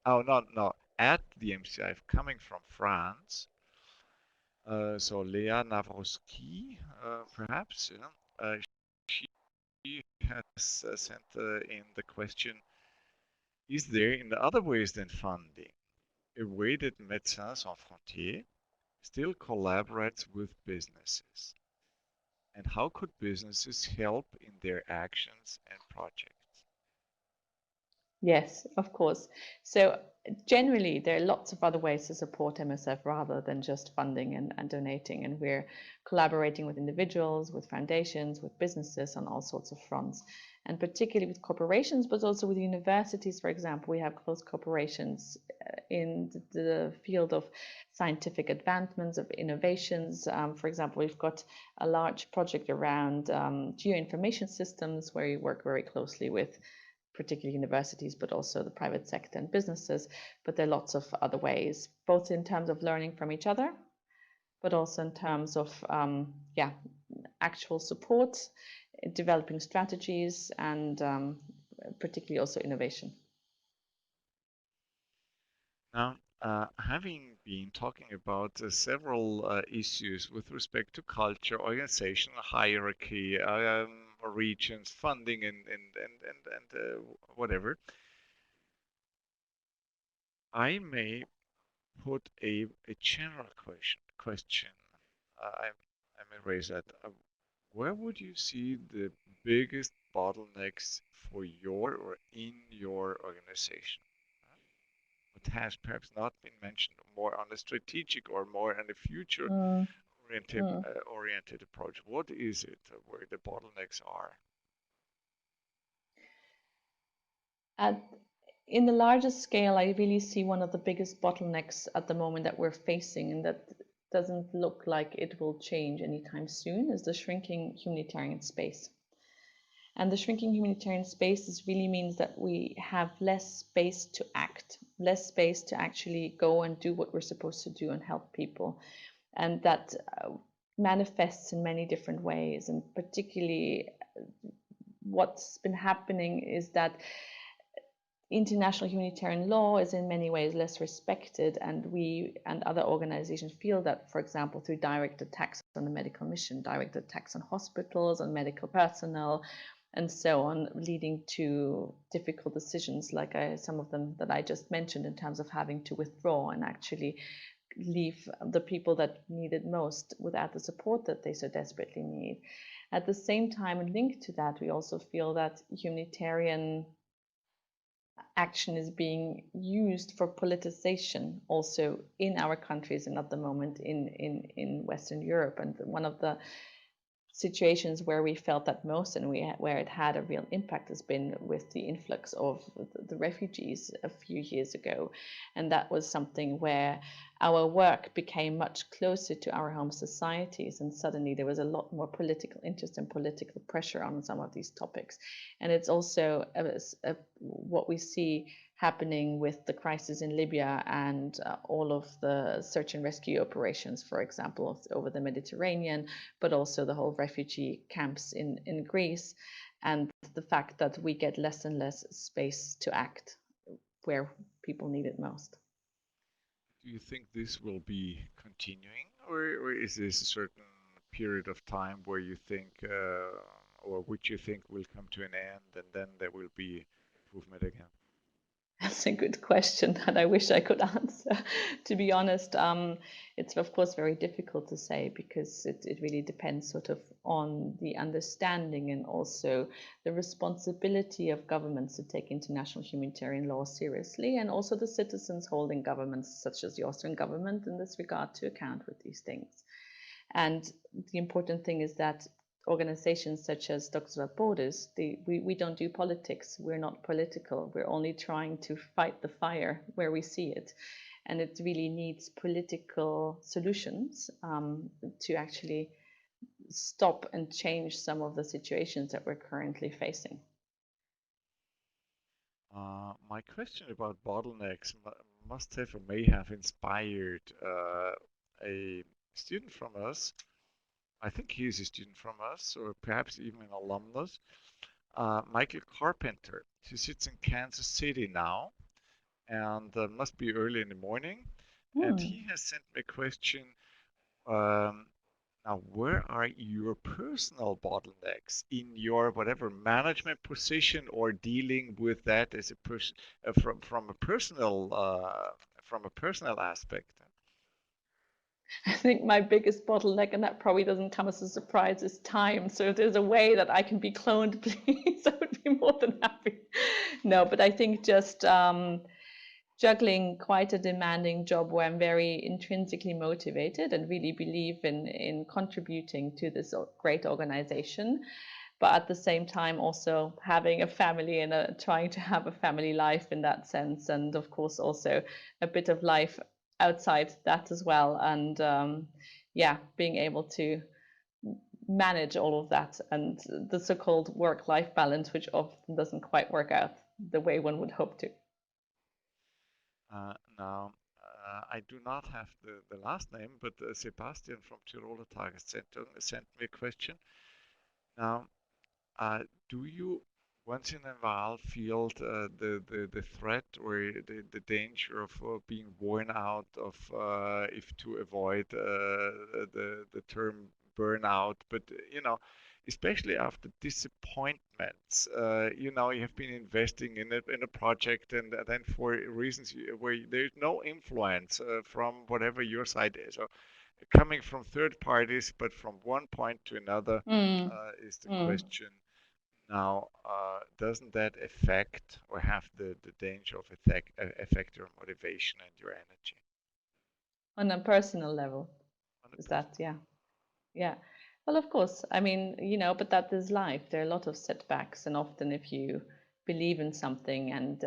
Oh, no, at the MCI, coming from France. So Lea Navrotsky, perhaps, she has sent in the question: is there, in other ways than funding, a way that Médecins Sans Frontières still collaborates with businesses? And how could businesses help in their actions and projects? Yes, of course. So generally, there are lots of other ways to support MSF rather than just funding and donating. And we're collaborating with individuals, with foundations, with businesses on all sorts of fronts. And particularly with corporations, but also with universities, for example. We have close cooperations in the field of scientific advancements, of innovations. For example, we've got a large project around geoinformation systems where we work very closely with particularly universities, but also the private sector and businesses. But there are lots of other ways, both in terms of learning from each other, but also in terms of actual support, developing strategies, and particularly also innovation. Now, having been talking about several issues with respect to culture, organization, hierarchy, regions, funding, and whatever, I may put a general question. I may raise that. Where would you see the biggest bottlenecks for your or in your organization? What has perhaps not been mentioned more on a strategic or more on a future oriented approach? What is it where the bottlenecks are? In the largest scale, I really see one of the biggest bottlenecks at the moment that we're facing, and that doesn't look like it will change anytime soon, is the shrinking humanitarian space. And the shrinking humanitarian spaces really means that we have less space to act, less space to actually go and do what we're supposed to do and help people. And that manifests in many different ways. And particularly what's been happening is that international humanitarian law is in many ways less respected, and we and other organizations feel that, for example, through direct attacks on the medical mission, direct attacks on hospitals, on medical personnel, and so on, leading to difficult decisions like some of them that I just mentioned, in terms of having to withdraw and actually leave the people that need it most without the support that they so desperately need. At the same time, and linked to that, we also feel that humanitarian action is being used for politicization also in our countries and at the moment in Western Europe. And one of the situations where we felt that most and where it had a real impact has been with the influx of the refugees a few years ago. And that was something where our work became much closer to our home societies, and suddenly there was a lot more political interest and political pressure on some of these topics. And it's also what we see happening with the crisis in Libya and all of the search and rescue operations, for example, over the Mediterranean, but also the whole refugee camps in Greece, and the fact that we get less and less space to act where people need it most. Do you think this will be continuing, or is this a certain period of time where you think, or which you think will come to an end, and then there will be improvement again? That's a good question that I wish I could answer. To be honest, it's of course very difficult to say because it really depends sort of on the understanding and also the responsibility of governments to take international humanitarian law seriously, and also the citizens holding governments such as the Austrian government in this regard to account with these things. And the important thing is that organizations such as Doctors Without Borders, we don't do politics. We're not political. We're only trying to fight the fire where we see it. And it really needs political solutions to actually stop and change some of the situations that we're currently facing. My question about bottlenecks must have or may have inspired a student from us. I think he is a student from us, or perhaps even an alumnus, Michael Carpenter. He sits in Kansas City now, and must be early in the morning. And he has sent me a question. Um, Now, where are your personal bottlenecks in your whatever management position or dealing with that as a person from a personal aspect? I think my biggest bottleneck, and that probably doesn't come as a surprise, is time. So if there's a way that I can be cloned, please, I would be more than happy. No, but I think just juggling quite a demanding job where I'm very intrinsically motivated and really believe in contributing to this great organization, but at the same time also having a family and trying to have a family life in that sense, and of course also a bit of life outside that as well, and yeah, being able to manage all of that and the so-called work-life balance, which often doesn't quite work out the way one would hope to. Now, I do not have the last name, but Sebastian from Tiroler Tageszeitung sent me a question. Now, do you once in a while feel the threat or the danger of being worn out of, if to avoid the term burnout, but especially after disappointments, you have been investing in a project, and then for reasons where there's no influence from whatever your side is, or coming from third parties, but from one point to another is the question. Now, doesn't that affect or have the danger of affect your motivation and your energy? On a personal level, is that, yeah. Yeah. Well, of course. I mean, but that is life. There are a lot of setbacks, and often if you believe in something, and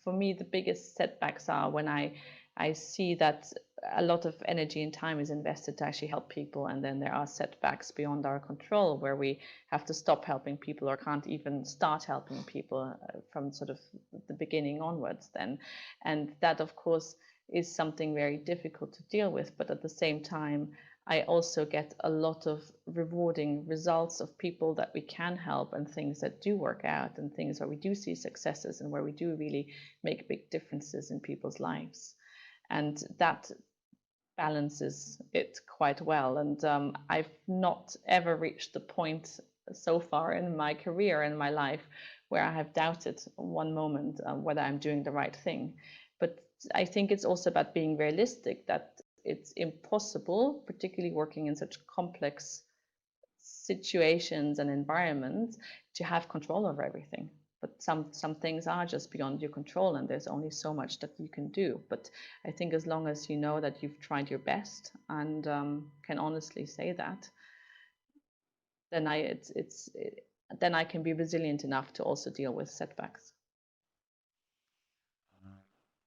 for me, the biggest setbacks are when I see that a lot of energy and time is invested to actually help people, and then there are setbacks beyond our control where we have to stop helping people or can't even start helping people from sort of the beginning onwards then. And that, of course, is something very difficult to deal with. But at the same time, I also get a lot of rewarding results of people that we can help, and things that do work out, and things where we do see successes and where we do really make big differences in people's lives. And that balances it quite well. And I've not ever reached the point so far in my career and my life where I have doubted one moment whether I'm doing the right thing. But I think it's also about being realistic that it's impossible, particularly working in such complex situations and environments, to have control over everything. But some things are just beyond your control, and there's only so much that you can do. But I think as long as you know that you've tried your best and can honestly say that, then then I can be resilient enough to also deal with setbacks.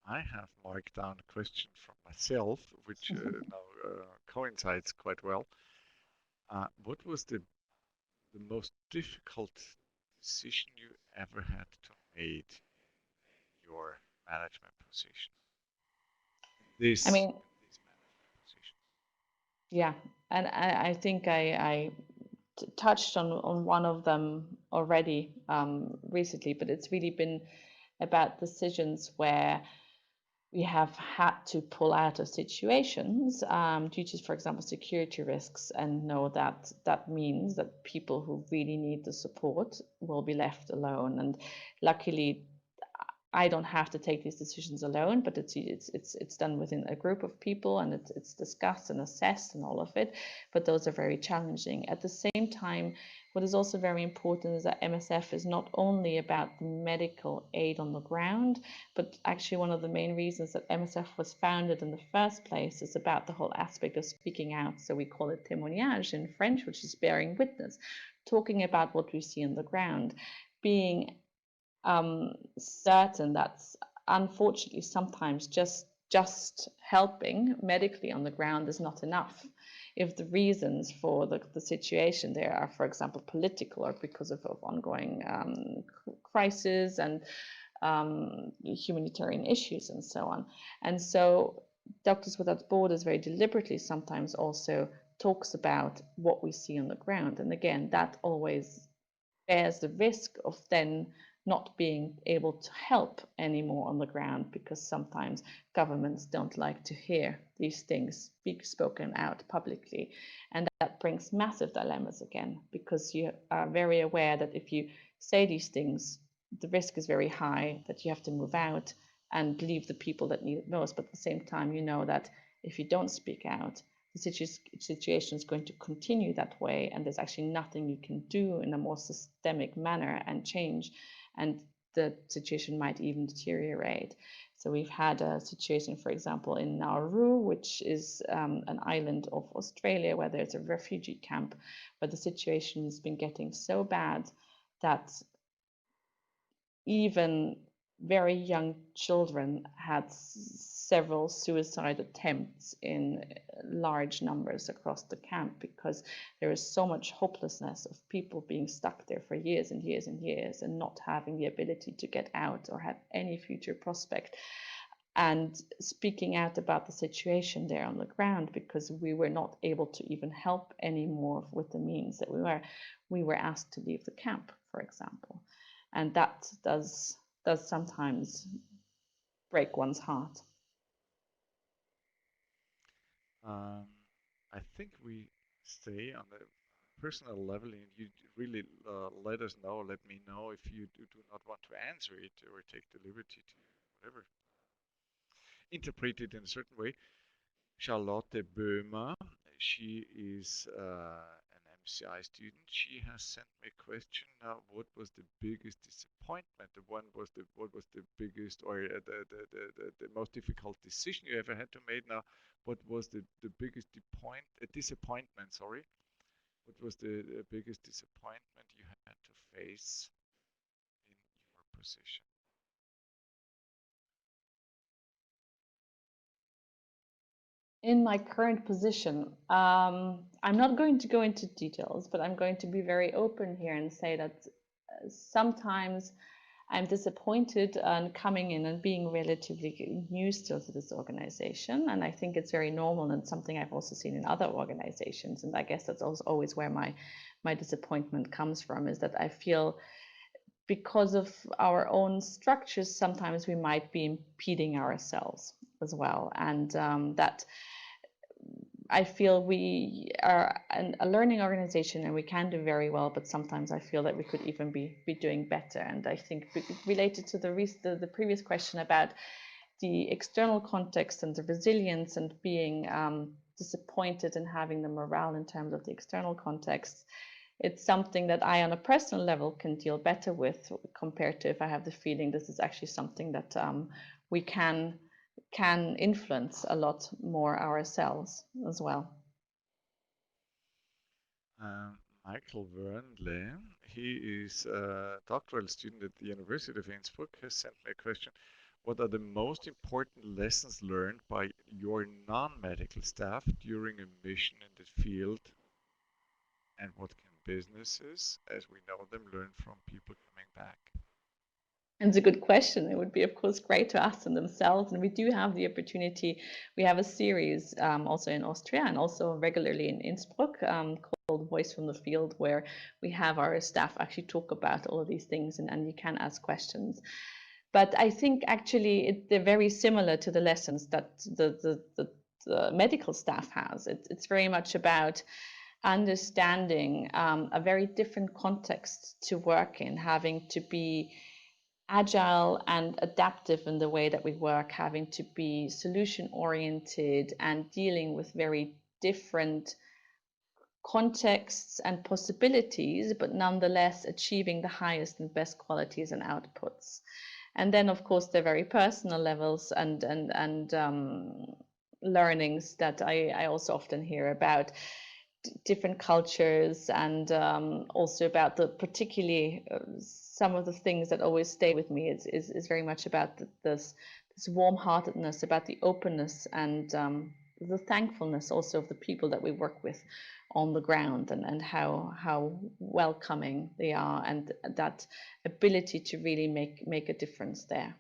I have marked down a question from myself, which now coincides quite well. What was the most difficult decision you ever had to make in your management position? I mean, This management position. yeah, and I think I touched on one of them already recently, but it's really been about decisions where we have had to pull out of situations due to, for example, security risks, and know that that means that people who really need the support will be left alone. And luckily, I don't have to take these decisions alone, but it's done within a group of people, and it's discussed and assessed and all of it. But those are very challenging. At the same time, what is also very important is that MSF is not only about the medical aid on the ground, but actually one of the main reasons that MSF was founded in the first place is about the whole aspect of speaking out. So we call it témoignage in French, which is bearing witness, talking about what we see on the ground, being certain that unfortunately sometimes just helping medically on the ground is not enough. If the reasons for the situation there are, for example, political or because of ongoing crisis and humanitarian issues and so on. And so Doctors Without Borders very deliberately sometimes also talks about what we see on the ground. And again, that always bears the risk of then not being able to help anymore on the ground, because sometimes governments don't like to hear these things spoken out publicly. And that brings massive dilemmas again, because you are very aware that if you say these things, the risk is very high that you have to move out and leave the people that need it most. But at the same time, you know that if you don't speak out, the situation is going to continue that way, and there's actually nothing you can do in a more systemic manner and change, and the situation might even deteriorate. So we've had a situation, for example, in Nauru, which is an island of Australia, where there's a refugee camp, where the situation has been getting so bad that even very young children had several suicide attempts in large numbers across the camp, because there is so much hopelessness of people being stuck there for years and years and years and not having the ability to get out or have any future prospect. And speaking out about the situation there on the ground, because we were not able to even help anymore with the means that we were asked to leave the camp, for example. And that does sometimes break one's heart. I think we stay on the personal level, and you really let us know, let me know if you do not want to answer it or take the liberty to whatever interpret it in a certain way. Charlotte Böhmer, she is an MCI student. She has sent me a question now. What was the biggest disappointment? What was the biggest or the most difficult decision you ever had to make now? What was the biggest disappointment, sorry? What was the biggest disappointment you had to face in your position? In my current position, I'm not going to go into details, but I'm going to be very open here and say that sometimes I'm disappointed on coming in and being relatively new still to this organization. And I think it's very normal and something I've also seen in other organizations. And I guess that's also always where my disappointment comes from, is that I feel because of our own structures, sometimes we might be impeding ourselves as well. And that I feel we are a learning organization and we can do very well, but sometimes I feel that we could even be doing better. And I think related to the previous question about the external context and the resilience and being disappointed in having the morale in terms of the external context, it's something that I, on a personal level, can deal better with, compared to if I have the feeling this is actually something that we can influence a lot more ourselves as well. Michael Wernle, he is a doctoral student at the University of Innsbruck, has sent me a question. What are the most important lessons learned by your non-medical staff during a mission in the field? And what can businesses, as we know them, learn from people coming back? And it's a good question. It would be, of course, great to ask them themselves. And we do have the opportunity. We have a series also in Austria and also regularly in Innsbruck called Voice from the Field, where we have our staff actually talk about all of these things, and you can ask questions. But I think actually they're very similar to the lessons that the medical staff has. It's very much about understanding a very different context to work in, having to be agile and adaptive in the way that we work, having to be solution oriented and dealing with very different contexts and possibilities, but nonetheless achieving the highest and best qualities and outputs. And then, of course, there are very personal levels and learnings that I also often hear about different cultures, and also about the particularly some of the things that always stay with me is very much about this warm-heartedness, about the openness, and the thankfulness also of the people that we work with on the ground, and how welcoming they are, and that ability to really make a difference there.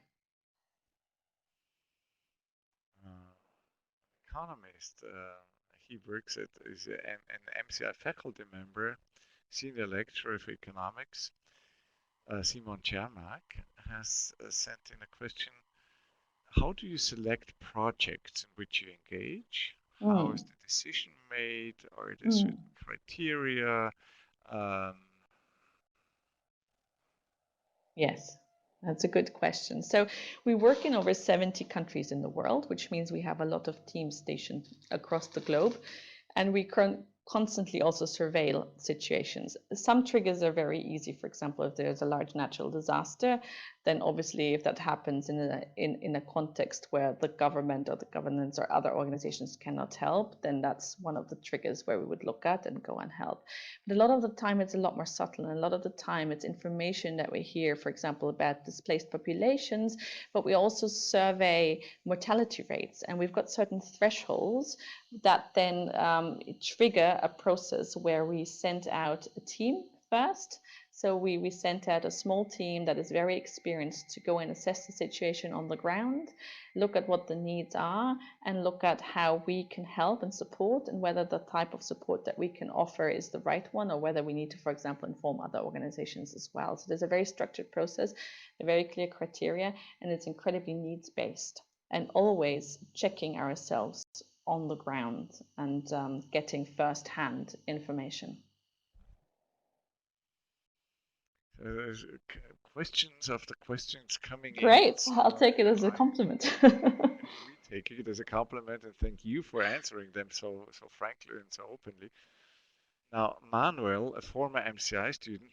Economist, he works at is an MCI faculty member, senior lecturer of economics. Simon Cermak has sent in a question: how do you select projects in which you engage? How is the decision made? Are there certain criteria? Yes, that's a good question. So we work in over 70 countries in the world, which means we have a lot of teams stationed across the globe, and we constantly also surveil situations. Some triggers are very easy. For example, if there's a large natural disaster, then obviously if that happens in a context where the government or the governance or other organizations cannot help, then that's one of the triggers where we would look at and go and help. But a lot of the time it's a lot more subtle, and a lot of the time it's information that we hear, for example, about displaced populations, but we also survey mortality rates, and we've got certain thresholds that then trigger a process where we send out a team first. So we sent out a small team that is very experienced to go and assess the situation on the ground, look at what the needs are, and look at how we can help and support, and whether the type of support that we can offer is the right one, or whether we need to, for example, inform other organizations as well. So there's a very structured process, a very clear criteria, and it's incredibly needs-based, and always checking ourselves on the ground and getting first-hand information. There's questions after questions coming in. Great, I'll take it as a compliment. We take it as a compliment, and thank you for answering them so frankly and so openly. Now, Manuel, a former MCI student,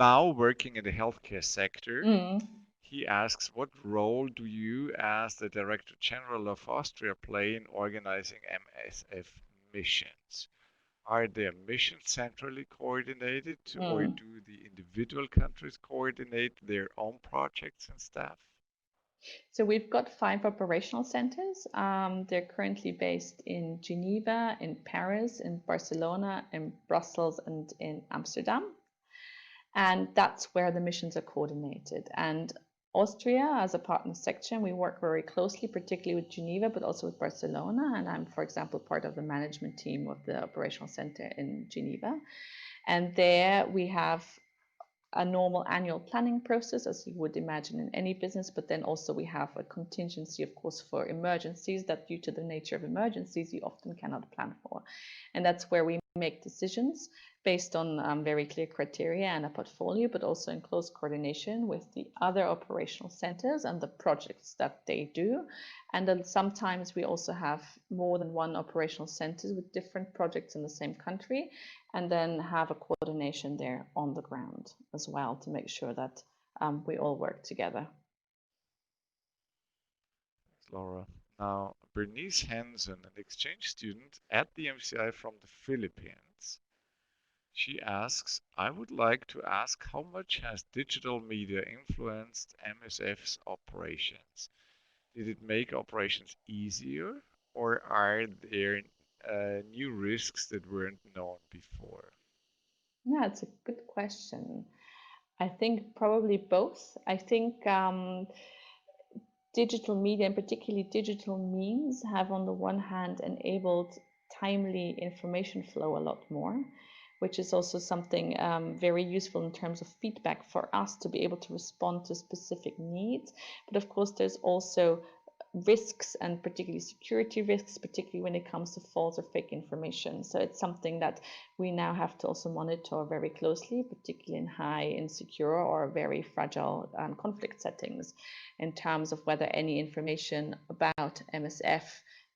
now working in the healthcare sector, he asks, what role do you as the Director General of Austria play in organizing MSF missions? Are their missions centrally coordinated, or do the individual countries coordinate their own projects and staff? So we've got 5 operational centers. They're currently based in Geneva, in Paris, in Barcelona, in Brussels, and in Amsterdam. And that's where the missions are coordinated. And Austria, as a partner section, we work very closely, particularly with Geneva, but also with Barcelona. And I'm, for example, part of the management team of the operational center in Geneva. And there we have a normal annual planning process, as you would imagine in any business, but then also we have a contingency, of course, for emergencies that, due to the nature of emergencies, you often cannot plan for. And that's where we make decisions based on very clear criteria and a portfolio, but also in close coordination with the other operational centers and the projects that they do. And then sometimes we also have more than one operational centers with different projects in the same country, and then have a coordination there on the ground as well to make sure that we all work together. Thanks, Laura. Now, Bernice Hansen, an exchange student at the MCI from the Philippines, she asks, I would like to ask, how much has digital media influenced MSF's operations? Did it make operations easier, or are there new risks that weren't known before? Yeah, it's a good question. I think probably both. I think digital media, and particularly digital means, have on the one hand enabled timely information flow a lot more. which is also something very useful in terms of feedback for us to be able to respond to specific needs. But of course, there's also risks, and particularly security risks, particularly when it comes to false or fake information. So it's something that we now have to also monitor very closely, particularly in high insecure or very fragile conflict settings, in terms of whether any information about MSF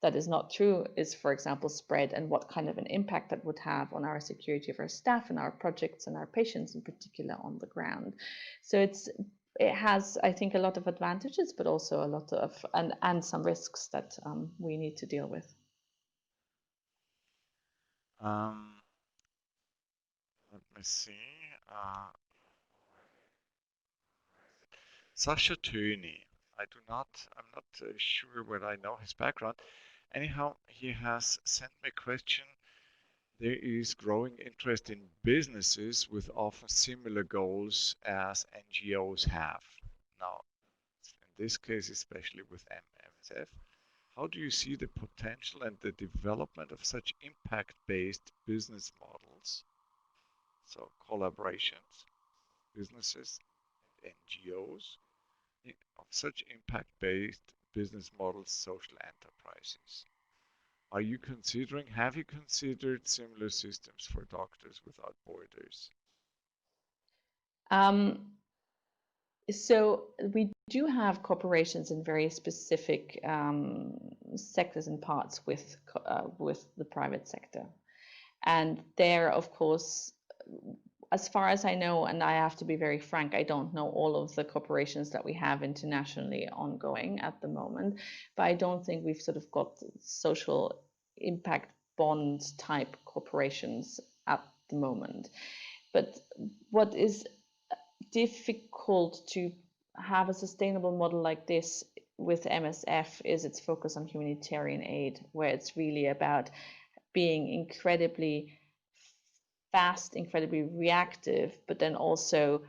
that is not true is, for example, spread, and what kind of an impact that would have on our security of our staff and our projects and our patients in particular on the ground. So it has, I think, a lot of advantages, but also a lot of and some risks that we need to deal with. Let me see. Sasha Töni. I'm not sure whether I know his background. Anyhow, he has sent me a question. There is growing interest in businesses with often similar goals as NGOs have. Now, in this case, especially with MSF, how do you see the potential and the development of such impact-based business models? So collaborations, businesses, and NGOs of such impact-based business models, social enterprises. Have you considered similar systems for Doctors Without Borders? So we do have corporations in very specific sectors and parts with the private sector, and there, of course, as far as I know, and I have to be very frank, I don't know all of the corporations that we have internationally ongoing at the moment, but I don't think we've sort of got social impact bond type corporations at the moment. But what is difficult to have a sustainable model like this with MSF is its focus on humanitarian aid, where it's really about being incredibly fast, incredibly reactive, but then also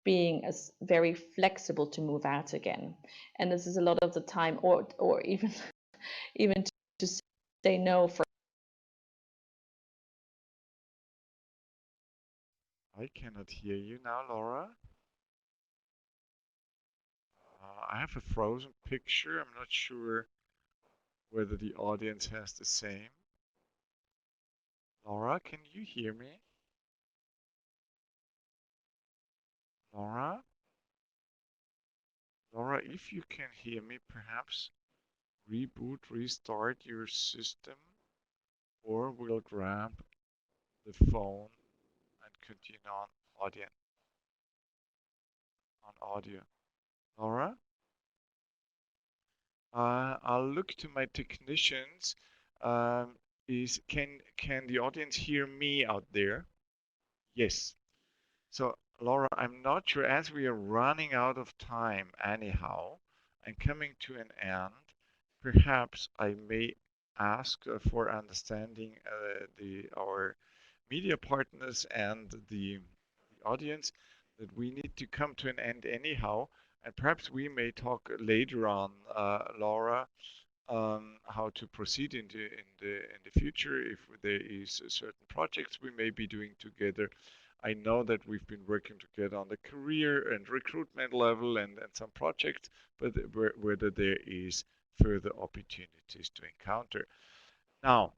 being as very flexible to move out again. And this is a lot of the time, or even even to say no for. I cannot hear you now, Laura. I have a frozen picture. I'm not sure whether the audience has the same. Laura, can you hear me? Laura? Laura, if you can hear me, perhaps reboot, restart your system, or we'll grab the phone and continue on audio. Laura? I'll look to my technicians. Can the audience hear me out there? Yes. So Laura, I'm not sure, as we are running out of time anyhow and coming to an end, perhaps I may ask for understanding our media partners and the audience that we need to come to an end anyhow, and perhaps we may talk later on, Laura, how to proceed in the future if there is certain projects we may be doing together. I know that we've been working together on the career and recruitment level and some projects, but whether there is further opportunities to encounter. Now,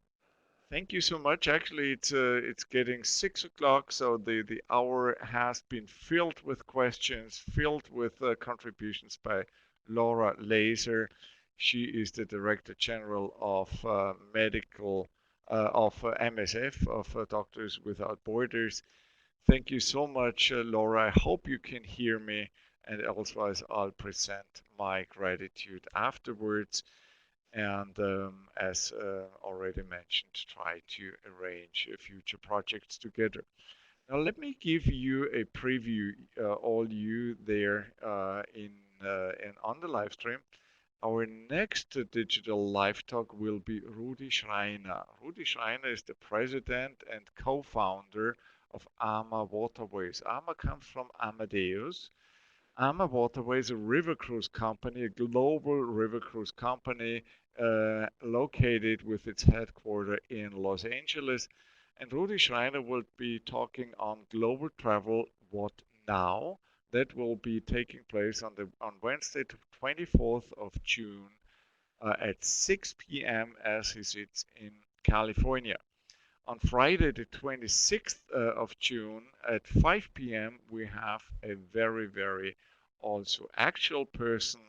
thank you so much. Actually, it's getting 6 o'clock, so the hour has been filled with questions, filled with contributions by Laura Leyser. She is the Director General of MSF, of Doctors Without Borders. Thank you so much, Laura. I hope you can hear me, and also as I'll present my gratitude afterwards. And as already mentioned, try to arrange future projects together. Now let me give you a preview, all you there on the live stream. Our next digital live talk will be Rudi Schreiner. Rudi Schreiner is the president and co-founder of AMA Waterways. AMA comes from Amadeus. AMA Waterways is a river cruise company, a global river cruise company located with its headquarters in Los Angeles. And Rudi Schreiner will be talking on global travel, what now? That will be taking place on Wednesday, 24th of June at 6 p.m. as he sits in California. On Friday, the 26th of June at 5 p.m., we have a very, very also actual person.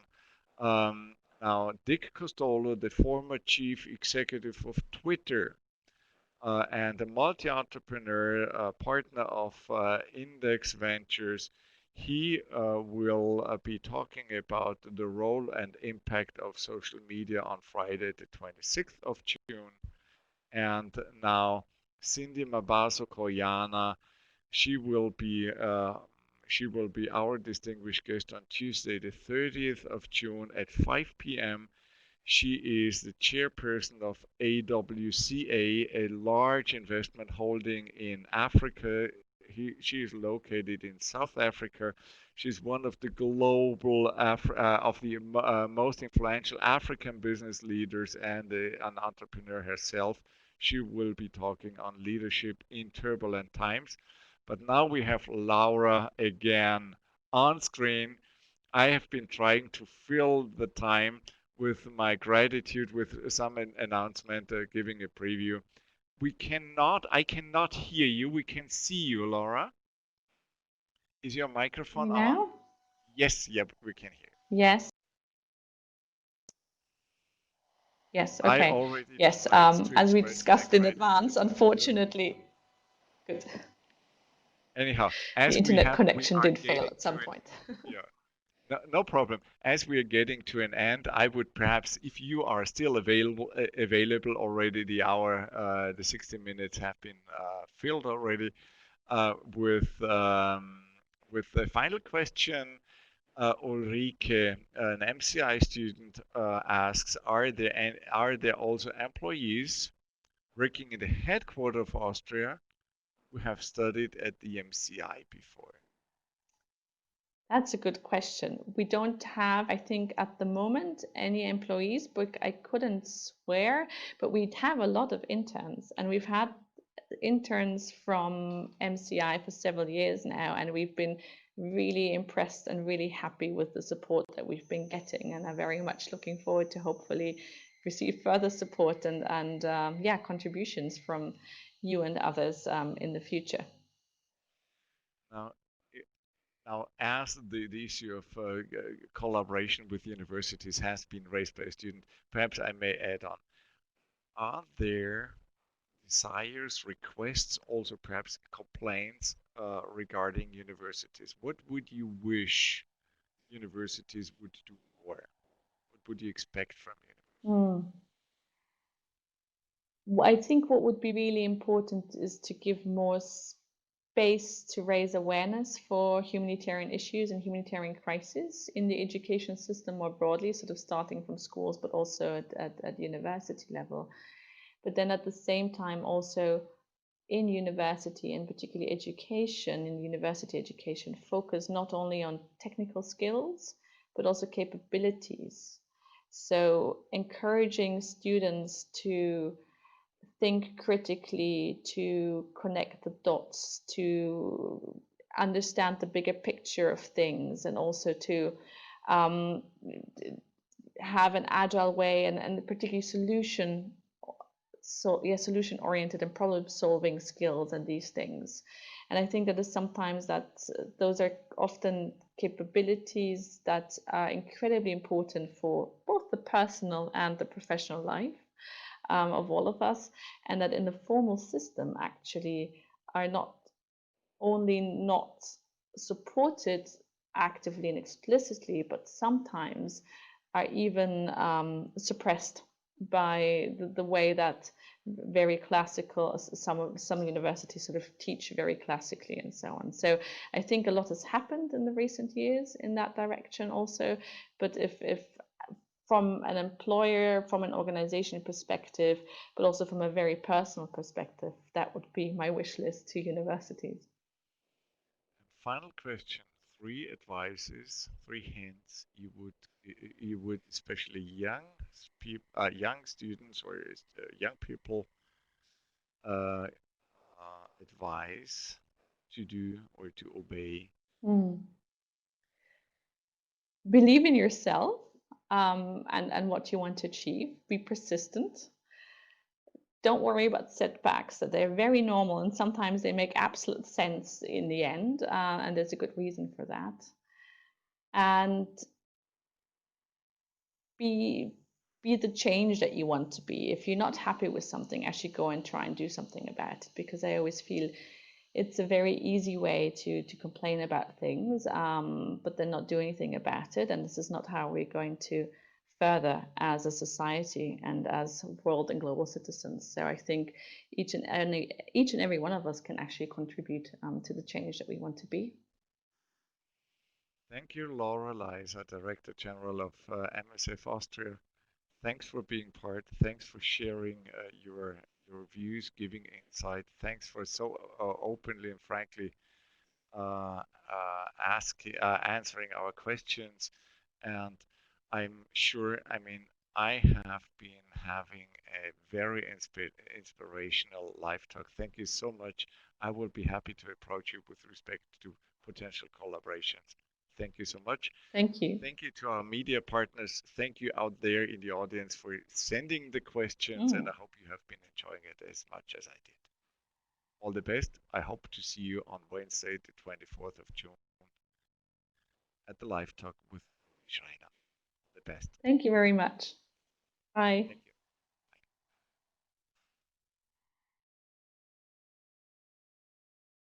Now, Dick Costolo, the former chief executive of Twitter, and a multi-entrepreneur, partner of Index Ventures. He will be talking about the role and impact of social media on Friday, the 26th of June. And now Cindy Mabaso Koyana, she will be our distinguished guest on Tuesday, the 30th of June at 5 p.m. She is the chairperson of AWCA, a large investment holding in Africa. She is located in South Africa. She's one of the global most influential African business leaders and an entrepreneur herself. She will be talking on leadership in turbulent times. But now we have Laura again on screen. I have been trying to fill the time with my gratitude with some announcement, giving a preview. I cannot hear you. We can see you, Laura. Is your microphone You on? now? Yes, yep, we can hear. Yes. Yes, I okay. already Yes, tried to as we express my discussed in gratitude. advance, unfortunately, good. Anyhow, The as internet we connection are did fail getting at to some an point. yeah, no problem. As we are getting to an end, I would perhaps, if you are still available already, the 60 minutes have been filled already, with the final question. Ulrike, an MCI student, asks, are there also employees working in the headquarters of Austria who have studied at the MCI before? That's a good question. We don't have, I think, at the moment, any employees, but I couldn't swear, but we have a lot of interns, and we've had interns from MCI for several years now, and we've been really impressed and really happy with the support that we've been getting, and are very much looking forward to hopefully receive further support and yeah, contributions from you and others in the future. Now, now as the issue of collaboration with universities has been raised by a student, perhaps I may add on. Are there desires, requests, also perhaps complaints regarding universities? What would you wish universities would do more? What would you expect from universities? I think what would be really important is to give more space to raise awareness for humanitarian issues and humanitarian crises in the education system more broadly, sort of starting from schools, but also at university level. But then at the same time, also in university, and particularly education, in university education, focus not only on technical skills, but also capabilities. So encouraging students to think critically, to connect the dots, to understand the bigger picture of things, and also to have an agile way and particularly solution oriented and problem solving skills and these things. And I think that is sometimes that those are often capabilities that are incredibly important for both the personal and the professional life of all of us, and that in the formal system actually are not only not supported actively and explicitly, but sometimes are even suppressed by the way that very classical, some universities sort of teach very classically and so on. So I think a lot has happened in the recent years in that direction also, but if from an employer, from an organization perspective, but also from a very personal perspective, that would be my wish list to universities. And final question: three advices, three hints you would especially young students or young people advise to do or to obey? Believe in yourself, and what you want to achieve. Be persistent. Don't worry about setbacks, that they're very normal and sometimes they make absolute sense in the end, and there's a good reason for that. And be the change that you want to be. If you're not happy with something, actually go and try and do something about it, because I always feel it's a very easy way to complain about things, but then not do anything about it. And this is not how we're going to further as a society and as world and global citizens. So I think each and every one of us can actually contribute to the change that we want to be. Thank you, Laura Leyser, Director General of MSF Austria. Thanks for being part. Thanks for sharing your views, giving insight. Thanks for so openly and frankly answering our questions. And I'm sure, I mean, I have been having a very inspirational live talk. Thank you so much. I will be happy to approach you with respect to potential collaborations. Thank you so much. Thank you. Thank you to our media partners. Thank you out there in the audience for sending the questions, and I hope you have been enjoying it as much as I did. All the best. I hope to see you on Wednesday, the 24th of June, at the live talk with Schreiner. The best. Thank you very much. Bye. Thank you.